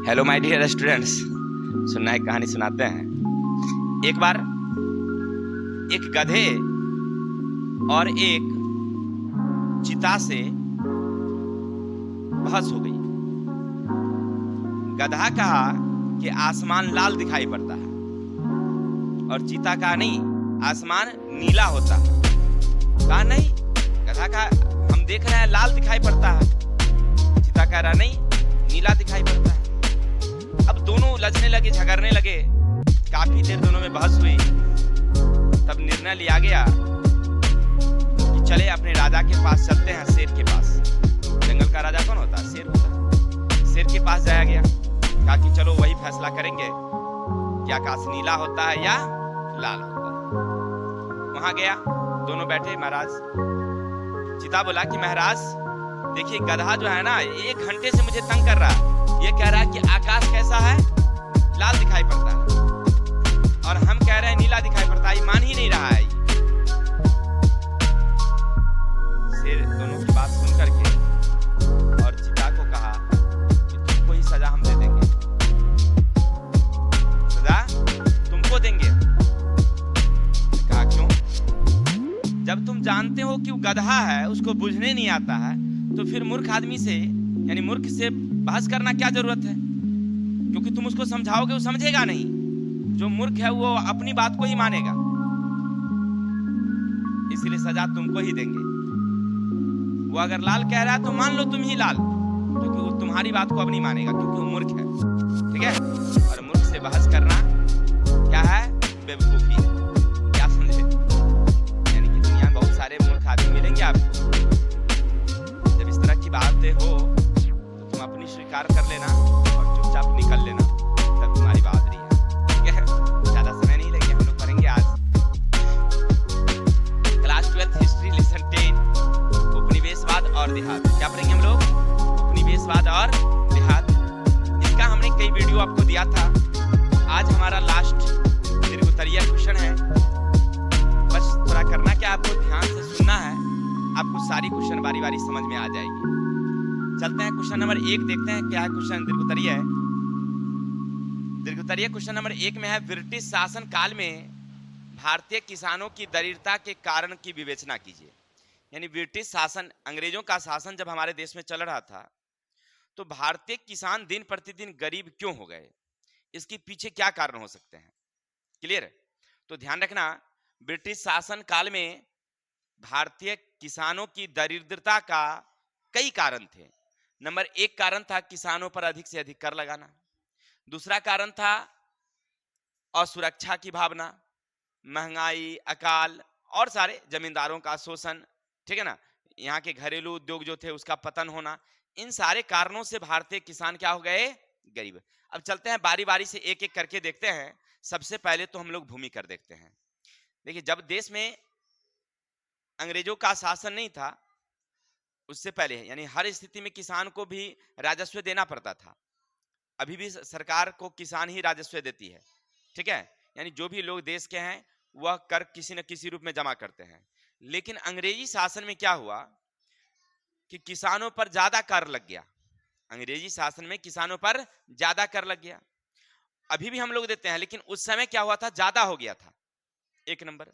Hello my dear students, सुनना एक कहानी सुनाते हैं। एक बार एक गधे और एक चीता से बहस हो गई। गधा कहा कि आसमान लाल दिखाई पड़ता है और चीता कहा नहीं, आसमान नीला होता है। कहा नहीं, गधा कहा हम देख रहे हैं लाल दिखाई पड़ता है। चीता कह रहा नहीं, नीला दिखाई पड़ता है। अब दोनों उलझने लगे, झगड़ने लगे। काफी देर दोनों में बहस हुई। तब निर्णय लिया गया कि चले अपने राजा के पास चलते हैं, शेर के पास। जंगल का राजा कौन होता है? शेर होता है। शेर के पास जाया गया। कहा कि चलो वही फैसला करेंगे कि आकाश नीला होता है या लाल होता है। वहां गया, दोनों बैठे। महाराज चीता बोला कि महाराज देखिए, गधा जो है ना, 1 घंटे से मुझे तंग कर रहा है। ये कह रहा है कि आकाश कैसा है, लाल दिखाई पड़ता है, और हम कह रहे हैं नीला दिखाई पड़ता है। मान ही नहीं रहा है। शेर दोनों की बात सुन करके और चीता को कहा कि तुमको ही सजा हम दे देंगे। सजा तुमको देंगे। कहा क्यों? जब तुम जानते हो कि वो गधा है, उसको बुझने नहीं आता है, तो फिर मूर्ख आदमी से, यानी मूर्ख से बहस करना क्या जरूरत है? क्योंकि तुम उसको समझाओगे, वो समझेगा नहीं। जो मूर्ख है वो अपनी बात को ही मानेगा। इसलिए सजा तुमको ही देंगे। वो अगर लाल कह रहा है तो मान लो तुम ही लाल, क्योंकि वो तुम्हारी बात को अब नहीं मानेगा, क्योंकि वो मूर्ख है। ठीक है? और मूर्ख से बहस करना क्या है? बेवकूफी है। क्या समझे? यानी कि दुनिया में बहुत सारे मूर्ख आदमी मिलेंगे आपको। जब इस तरह की बातें हो तो तुम अपनी स्वीकार कर लेना और चुपचाप निकल लेना, तब तुम्हारी बहादुरी है। ठीक है? ज्यादा समय नहीं लगे, हम लोग पढ़ेंगे आज क्लास 12 हिस्ट्री लेसन 10 उपनिवेशवाद और देहात। क्या पढ़ेंगे हम लोग? उपनिवेशवाद और देहात। इसका हमने कई वीडियो आपको दिया था। आज हमारा लास्ट दीर्घोत्तरीय क्वेश्चन है। बस थोड़ा करना क्या, आपको ध्यान से सुनना है, आपको सारी क्वेश्चन बारी बारी समझ में आ जाएगी। चलते हैं क्वेश्चन नंबर 1 देखते हैं क्या है। क्वेश्चन दीर्घोत्तरीय है। दीर्घोत्तरीय क्वेश्चन नंबर 1 में है, ब्रिटिश शासन काल में भारतीय किसानों की दरिद्रता के कारण की विवेचना कीजिए। यानी ब्रिटिश शासन, अंग्रेजों का शासन जब हमारे देश में चल रहा था, तो भारतीय किसान दिन प्रतिदिन गरीब क्यों हो गए? इसके पीछे क्या कारण हो सकते हैं? क्लियर? तो ध्यान रखना, ब्रिटिश शासन काल में भारतीय किसानों की दरिद्रता का कई कारण थे। नंबर 1 कारण था किसानों पर अधिक से अधिक कर लगाना। दूसरा कारण था असुरक्षा की भावना, महंगाई, अकाल और सारे जमींदारों का शोषण। ठीक है ना? यहाँ के घरेलू उद्योग जो थे उसका पतन होना। इन सारे कारणों से भारतीय किसान क्या हो गए? गरीब। अब चलते हैं बारी बारी से एक एक करके देखते हैं। सबसे पहले तो हम लोग भूमि कर देखते हैं। देखिए, जब देश में अंग्रेजों का शासन नहीं था, उससे पहले यानी हर स्थिति में किसान को भी राजस्व देना पड़ता था। अभी भी सरकार को किसान ही राजस्व देती है। ठीक है? यानी जो भी लोग देश के हैं वह कर किसी न किसी रूप में जमा करते हैं। लेकिन अंग्रेजी शासन में क्या हुआ कि किसानों पर ज्यादा कर लग गया। अंग्रेजी शासन में किसानों पर ज्यादा कर लग गया। अभी भी हम लोग देते हैं, लेकिन उस समय क्या हुआ था? ज्यादा हो गया था। 1 नंबर।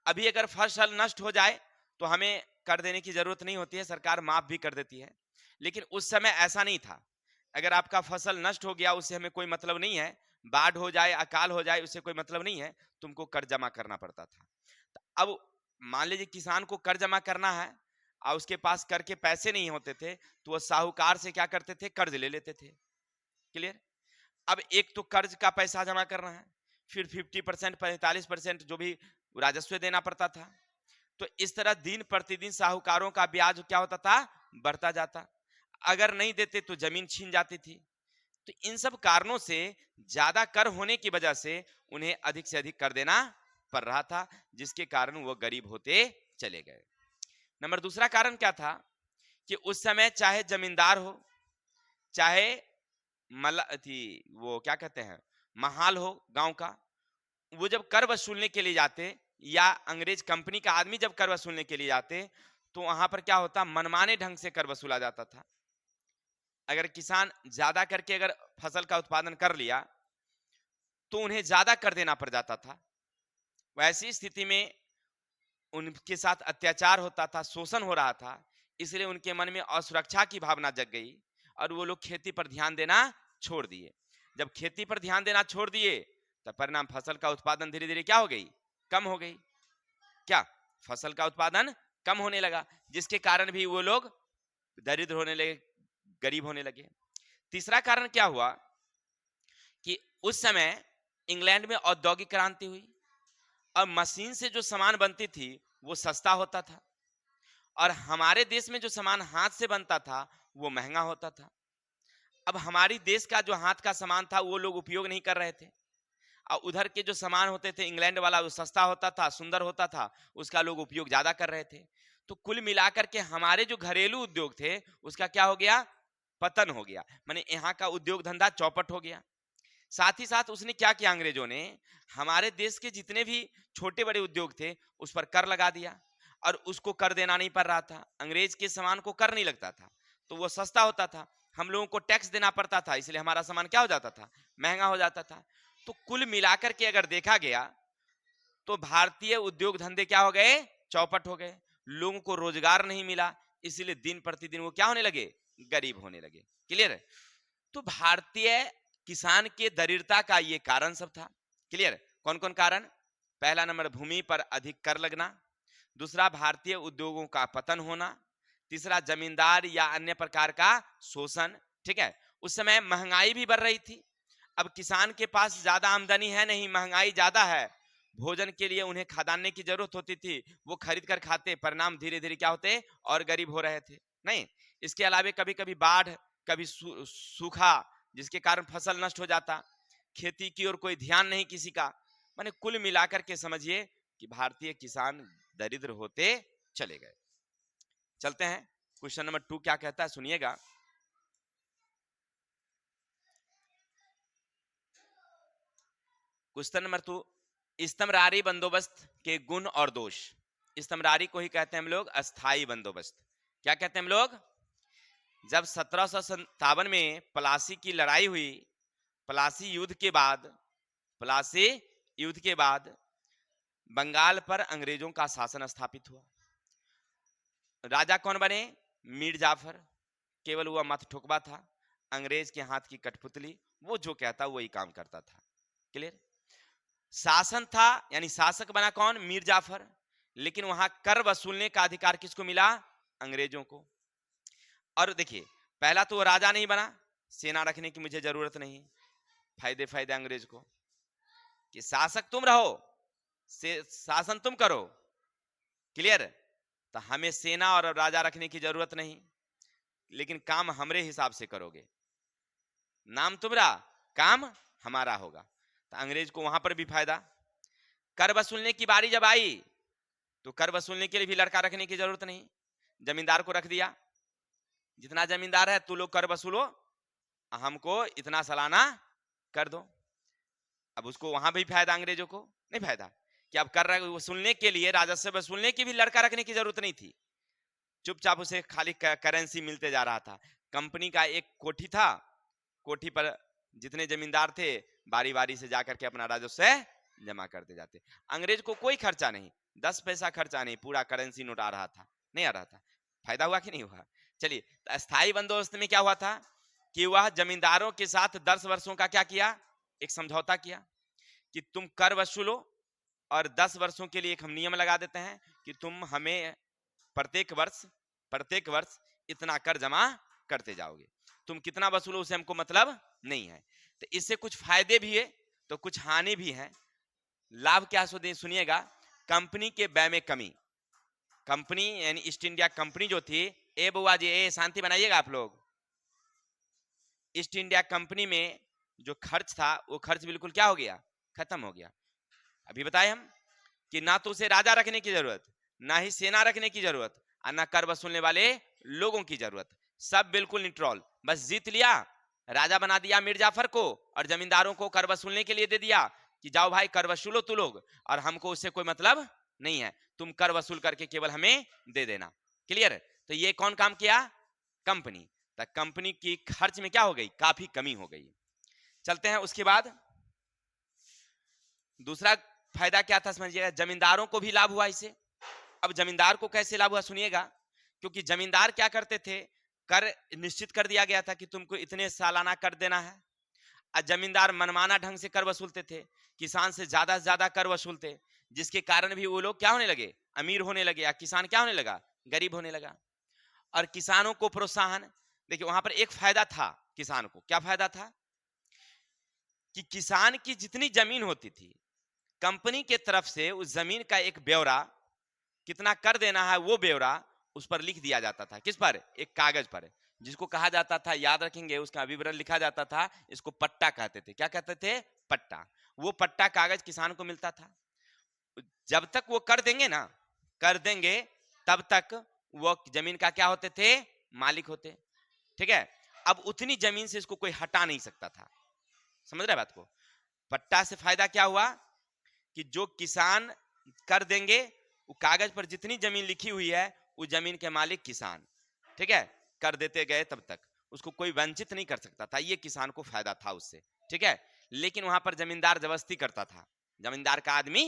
अभी अगर फसल नष्ट हो जाए तो हमें कर देने की जरूरत नहीं होती है, सरकार माफ भी कर देती है। लेकिन उस समय ऐसा नहीं था। अगर आपका फसल नष्ट हो गया, उससे हमें कोई मतलब नहीं है। बाढ़ हो जाए, अकाल हो जाए, उससे कोई मतलब नहीं है, तुमको कर जमा करना पड़ता था। अब मान लीजिए किसान को कर जमा करना है और उसके पास कर के पैसे नहीं होते थे, तो वह साहूकार से क्या करते थे? कर्ज ले लेते थे। क्लियर? अब एक तो कर्ज का पैसा जमा करना है, फिर 50%, 45% जो भी राजस्व देना पड़ता था। तो इस तरह दिन प्रतिदिन साहूकारों का ब्याज क्या होता था? बढ़ता जाता। अगर नहीं देते तो जमीन छीन जाती थी। तो इन सब कारणों से, ज्यादा कर होने की वजह से उन्हें अधिक से अधिक कर देना पड़ रहा था, जिसके कारण वो गरीब होते चले गए। नंबर दूसरा कारण क्या था कि उस समय चाहे जमींदार हो, चाहे वो क्या कहते हैं, महाल हो गांव का, वो जब कर वसूलने के लिए जाते, या अंग्रेज कंपनी का आदमी जब कर वसूलने के लिए जाते, तो वहां पर क्या होता? मनमाने ढंग से कर वसूला जाता था। अगर किसान ज्यादा करके अगर फसल का उत्पादन कर लिया तो उन्हें ज्यादा कर देना पड़ जाता था। वैसी स्थिति में उनके साथ अत्याचार होता था, शोषण हो रहा था, इसलिए उनके मन में असुरक्षा की भावना जग गई और वो लोग खेती पर ध्यान देना छोड़ दिए। जब खेती पर ध्यान देना छोड़ दिए तब परिणाम फसल का उत्पादन धीरे धीरे क्या हो गई, कम हो गई। क्या फसल का उत्पादन कम होने लगा, जिसके कारण भी वो लोग दरिद्र होने लगे, गरीब होने लगे। तीसरा कारण क्या हुआ कि उस समय इंग्लैंड में औद्योगिक क्रांति हुई और मशीन से जो सामान बनती थी वो सस्ता होता था और हमारे देश में जो सामान हाथ से बनता था वो महंगा होता था। अब हमारी देश का जो हाथ का सामान था वो लोग उपयोग नहीं कर रहे थे और उधर के जो सामान होते थे इंग्लैंड वाला वो सस्ता होता था, सुंदर होता था, उसका लोग उपयोग ज्यादा कर रहे थे। तो कुल मिलाकर के हमारे जो घरेलू उद्योग थे उसका क्या हो गया, पतन हो गया, माने यहाँ का उद्योग धंधा चौपट हो गया। साथ ही साथ उसने क्या किया, अंग्रेजों ने हमारे देश के जितने भी छोटे बड़े उद्योग थे उस पर कर लगा दिया और उसको कर देना नहीं पड़ रहा था। अंग्रेज के सामान को कर नहीं लगता था तो वो सस्ता होता था, हम लोगों को टैक्स देना पड़ता था, इसलिए हमारा सामान क्या हो जाता था, महंगा हो जाता था। तो कुल मिलाकर के अगर देखा गया तो भारतीय उद्योग धंधे क्या हो गए, चौपट हो गए, लोगों को रोजगार नहीं मिला, इसलिए दिन प्रतिदिन वो क्या होने लगे, गरीब होने लगे। क्लियर है? तो भारतीय किसान के दरिद्रता का ये कारण सब था। क्लियर? कौन कौन कारण? पहला नंबर भूमि पर अधिक कर लगना, दूसरा भारतीय उद्योगों का पतन होना, तीसरा जमींदार या अन्य प्रकार का शोषण। ठीक है, उस समय महंगाई भी बढ़ रही थी। अब किसान के पास ज्यादा आमदनी है नहीं, महंगाई ज्यादा है, भोजन के लिए उन्हें खादाने की जरूरत होती थी, वो खरीद कर खाते, परिणाम धीरे धीरे क्या होते, और गरीब हो रहे थे। नहीं, इसके अलावा कभी कभी बाढ़, कभी सूखा, जिसके कारण फसल नष्ट हो जाता, खेती की ओर कोई ध्यान नहीं किसी का। माने कुल मिलाकर के समझिए कि भारतीय किसान दरिद्र होते चले गए। चलते हैं क्वेश्चन नंबर 2 क्या कहता है, सुनिएगा। क्वेश्चन नंबर 2, इस्तमरारी बंदोबस्त के गुण और दोष। इस्तमरारी को ही कहते हैं हम लोग अस्थाई बंदोबस्त। क्या कहते हैं हम लोग? जब 1757 में प्लासी की लड़ाई हुई, प्लासी युद्ध के बाद बंगाल पर अंग्रेजों का शासन स्थापित हुआ। राजा कौन बने? मीर जाफर। केवल वह मत ठुकवा था, अंग्रेज के हाथ की कठपुतली, वो जो कहता वही काम करता था। क्लियर? शासन था, यानी शासक बना कौन? मीर जाफर। लेकिन वहां कर वसूलने का अधिकार किसको मिला? अंग्रेजों को। और देखिए, पहला तो वो राजा नहीं बना, सेना रखने की मुझे जरूरत नहीं, फायदे अंग्रेज को कि शासक तुम रहो, शासन तुम करो। क्लियर? तो हमें सेना और राजा रखने की जरूरत नहीं, लेकिन काम हमरे हिसाब से करोगे, नाम तुम्हारा, काम हमारा होगा। तो अंग्रेज को वहां पर भी फायदा। कर वसूलने की बारी जब आई तो कर वसूलने के लिए भी लड़का रखने की जरूरत नहीं, जमींदार को रख दिया, जितना जमींदार है तू लोग कर वसूलो, हमको इतना सालाना कर दो। अब उसको वहां भी फायदा, अंग्रेजों को नहीं फायदा कि अब कर वसूलने के लिए, राजस्व वसूलने की भी लड़का रखने की जरूरत नहीं थी, चुपचाप उसे खाली करेंसी मिलते जा रहा था। कंपनी का एक कोठी था, कोठी पर जितने जमींदार थे बारी बारी से जाकर के अपना राजस्व जमा करते जाते, अंग्रेज को कोई खर्चा नहीं, 10 पैसा खर्चा नहीं, पूरा करेंसी नोट आ रहा था, नहीं आ रहा था। फायदा हुआ कि नहीं हुआ? चलिए, अस्थाई बंदोबस्त में क्या हुआ था कि वह जमींदारों के साथ 10 वर्षों का क्या किया, एक समझौता किया कि तुम कर वसूलो और 10 वर्षों के लिए एक हम नियम लगा देते हैं कि तुम हमें प्रत्येक वर्ष इतना कर जमा करते जाओगे, तुम कितना वसूलो उसे हमको मतलब नहीं है। तो इससे कुछ फायदे भी है तो कुछ हानि भी है। लाभ क्या सुनिएगा, कंपनी के व्यय में कमी। कंपनी यानी ईस्ट इंडिया कंपनी जो थी, ए बुआ जी, ए शांति बनाइएगा आप लोग, ईस्ट इंडिया कंपनी में जो खर्च था वो खर्च बिल्कुल क्या हो गया, खत्म हो गया। अभी बताए हम कि ना तो उसे राजा रखने की जरूरत, ना ही सेना रखने की जरूरत, और ना कर वसूलने वाले लोगों की जरूरत, सब बिल्कुल न्यूट्रल, बस जीत लिया, राजा बना दिया मीर जाफर को और जमींदारों को कर वसूलने के लिए दे दिया कि जाओ भाई कर वसूलो तू लोग, और हमको उससे कोई मतलब नहीं है, तुम कर वसूल करके केवल हमें दे देना। क्लियर? तो ये कौन काम किया? कंपनी। तो कंपनी की खर्च में क्या हो गई, काफी कमी हो गई। चलते हैं उसके बाद दूसरा फायदा क्या था समझिएगा, जमींदारों को भी लाभ हुआ इससे। अब जमींदार को कैसे लाभ हुआ सुनिएगा, क्योंकि जमींदार क्या करते थे, कर निश्चित कर दिया गया था कि तुमको इतने सालाना कर देना है। और जमींदार मनमाना ढंग से कर वसूलते थे, किसान से ज्यादा कर वसूलते, जिसके कारण भी वो लोग क्या होने लगे, अमीर होने लगे, या किसान क्या होने लगा, गरीब होने लगा। और किसानों को प्रोत्साहन, देखिए वहां पर एक फायदा था किसान को, क्या फायदा था कि किसान की जितनी जमीन होती थी, कंपनी के तरफ से उस जमीन का एक ब्यौरा, कितना कर देना है वो ब्यौरा उस पर लिख दिया जाता था। किस पर, एक कागज पर, जिसको कहा जाता था, याद रखेंगे, उसका विवरण लिखा जाता था, इसको पट्टा कहते थे। क्या कहते थे, पट्टा। वो पट्टा कागज किसान को मिलता था। जब तक वो कर देंगे ना, कर देंगे, तब तक वो जमीन का क्या होते थे, मालिक होते। ठीक है, अब उतनी जमीन से इसको कोई हटा नहीं सकता था। समझ रहे बात को। पट्टा से फायदा क्या हुआ कि जो किसान कर देंगे, वो कागज पर जितनी जमीन लिखी हुई है, वो जमीन के मालिक किसान। ठीक है, कर देते गए तब तक उसको कोई वंचित नहीं कर सकता था। ये किसान को फायदा था उससे। ठीक है, लेकिन वहां पर जमींदार जबरदस्ती करता था, जमींदार का आदमी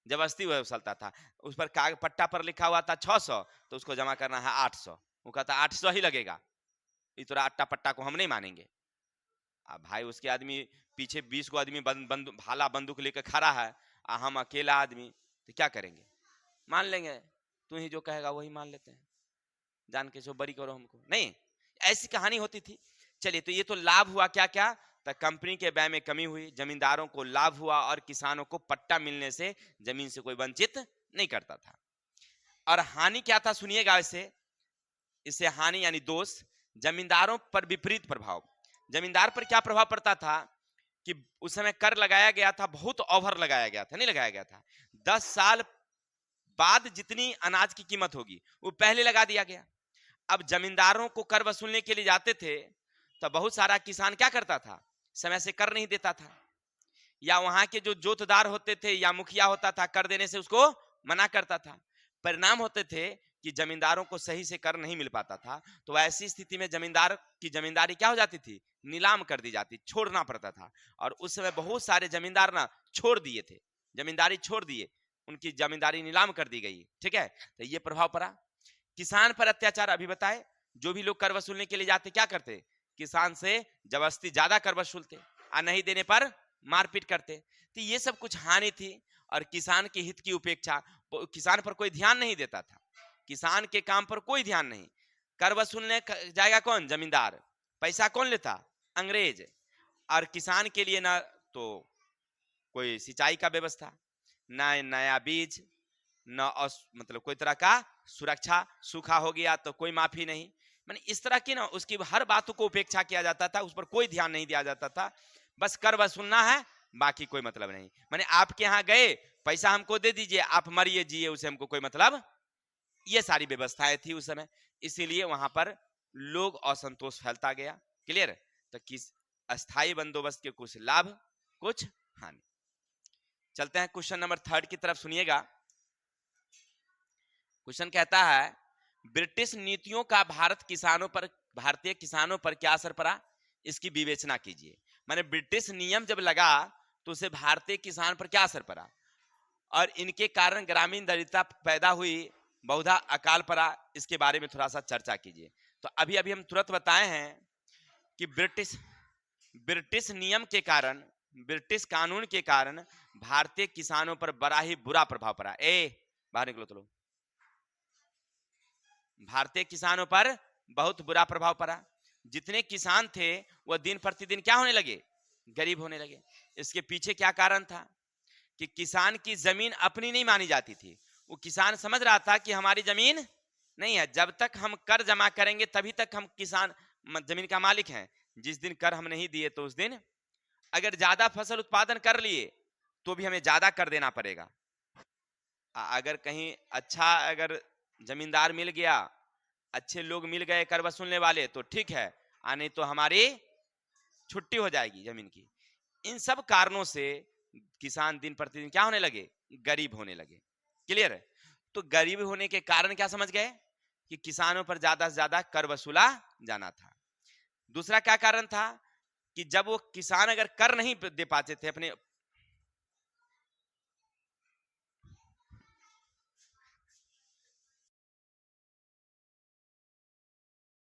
जबरदस्ती वसूलता था। उस पर कागज पट्टा पर लिखा हुआ था 600, तो उसको जमा करना है 800। वो कहता 800 ही लगेगा, इतना अट्टा पट्टा को हम नहीं मानेंगे। अब भाई उसके आदमी पीछे 20 को आदमी भाला बंदूक लेकर खड़ा है, हम अकेला आदमी, तो क्या करेंगे, मान लेंगे, तू ही जो कहेगा वही मान लेते हैं, जान के जो बरी करो हमको नहीं। ऐसी कहानी होती थी। चलिए, तो ये तो लाभ हुआ क्या क्या, तो कंपनी के व्यय में कमी हुई, जमींदारों को लाभ हुआ, और किसानों को पट्टा मिलने से जमीन से कोई वंचित नहीं करता था। और हानि क्या था सुनिएगा, इससे हानि यानी दोष, जमींदारों पर विपरीत प्रभाव। जमींदार पर क्या प्रभाव पड़ता था कि उस समय कर लगाया गया था, बहुत ओवर लगाया गया था, नहीं लगाया गया था। 10 साल बाद जितनी अनाज की कीमत होगी वो पहले लगा दिया गया। अब जमींदारों को कर वसूलने के लिए जाते थे, तो बहुत सारा किसान क्या करता था, समय से कर नहीं देता था, या वहां के जो जोतदार होते थे या मुखिया होता था, कर देने से उसको मना करता था। परिणाम होते थे कि जमींदारों को सही से कर नहीं मिल पाता था। तो ऐसी स्थिति में जमींदार की जमींदारी क्या हो जाती थी, नीलाम कर दी जाती, छोड़ना पड़ता था। और उस समय बहुत सारे जमींदार ना छोड़ दिए थे, जमींदारी छोड़ दिए, उनकी जमींदारी नीलाम कर दी गई। ठीक है, तो ये प्रभाव पड़ा। किसान पर अत्याचार, अभी बताए, जो भी लोग कर वसूलने के लिए जाते क्या करते, किसान से जबरदस्ती ज्यादा कर वसूलते, और नहीं देने पर मारपीट करते। तो ये सब कुछ हानि थी। और किसान के हित की उपेक्षा, किसान पर कोई ध्यान नहीं देता था, किसान के काम पर कोई ध्यान नहीं। कर वसूलने जाएगा कौन, जमींदार, पैसा कौन लेता, अंग्रेज। और किसान के लिए ना तो कोई सिंचाई का व्यवस्था, ना नया बीज, न मतलब कोई तरह का सुरक्षा, सूखा हो गया तो कोई माफी नहीं। मैंने इस तरह की ना उसकी हर बातों को उपेक्षा किया जाता था, उस पर कोई ध्यान नहीं दिया जाता था। बस कर वसूलना है, बाकी कोई मतलब नहीं। मैंने आपके यहाँ गए, पैसा हमको दे दीजिए, आप मरिए जिए, उसे हमको कोई मतलब। ये सारी व्यवस्थाएं थी उस समय, इसीलिए वहां पर लोग असंतोष फैलता गया। क्लियर। तो किस अस्थाई बंदोबस्त के कुछ लाभ, कुछ हानि। चलते हैं क्वेश्चन नंबर 3 की तरफ, सुनिएगा। क्वेश्चन कहता है, ब्रिटिश नीतियों का भारतीय किसानों पर क्या असर पड़ा, इसकी विवेचना कीजिए। माने ब्रिटिश नियम जब लगा तो उसे भारतीय किसान पर क्या असर पड़ा, और इनके कारण ग्रामीण दरिद्रता पैदा हुई, बहुधा अकाल पड़ा, इसके बारे में थोड़ा सा चर्चा कीजिए। तो अभी अभी हम तुरंत बताए हैं कि ब्रिटिश नियम के कारण, ब्रिटिश कानून के कारण भारतीय किसानों पर बड़ा ही बुरा प्रभाव पड़ा। बाहर निकलो, तो लोग, भारतीय किसानों पर बहुत बुरा प्रभाव पड़ा। जितने किसान थे वह दिन प्रतिदिन क्या होने लगे, गरीब होने लगे। इसके पीछे क्या कारण था कि किसान की जमीन अपनी नहीं मानी जाती थी। वो किसान समझ रहा था कि हमारी जमीन नहीं है, जब तक हम कर जमा करेंगे तभी तक हम किसान जमीन का मालिक हैं। जिस दिन कर हम नहीं दिए तो उस दिन अगर ज्यादा फसल उत्पादन कर लिए तो भी हमें ज्यादा कर देना पड़ेगा। अगर कहीं अच्छा अगर जमींदार मिल गया, अच्छे लोग मिल गए कर वसूलने वाले, तो ठीक है, नहीं तो हमारी छुट्टी हो जाएगी जमीन की। इन सब कारणों से किसान दिन प्रतिदिन क्या होने लगे, गरीब होने लगे। क्लियर है। तो गरीब होने के कारण क्या समझ गए कि किसानों पर ज्यादा से ज्यादा कर वसूला जाना था। दूसरा क्या कारण था कि जब वो किसान अगर कर नहीं दे पाते थे अपने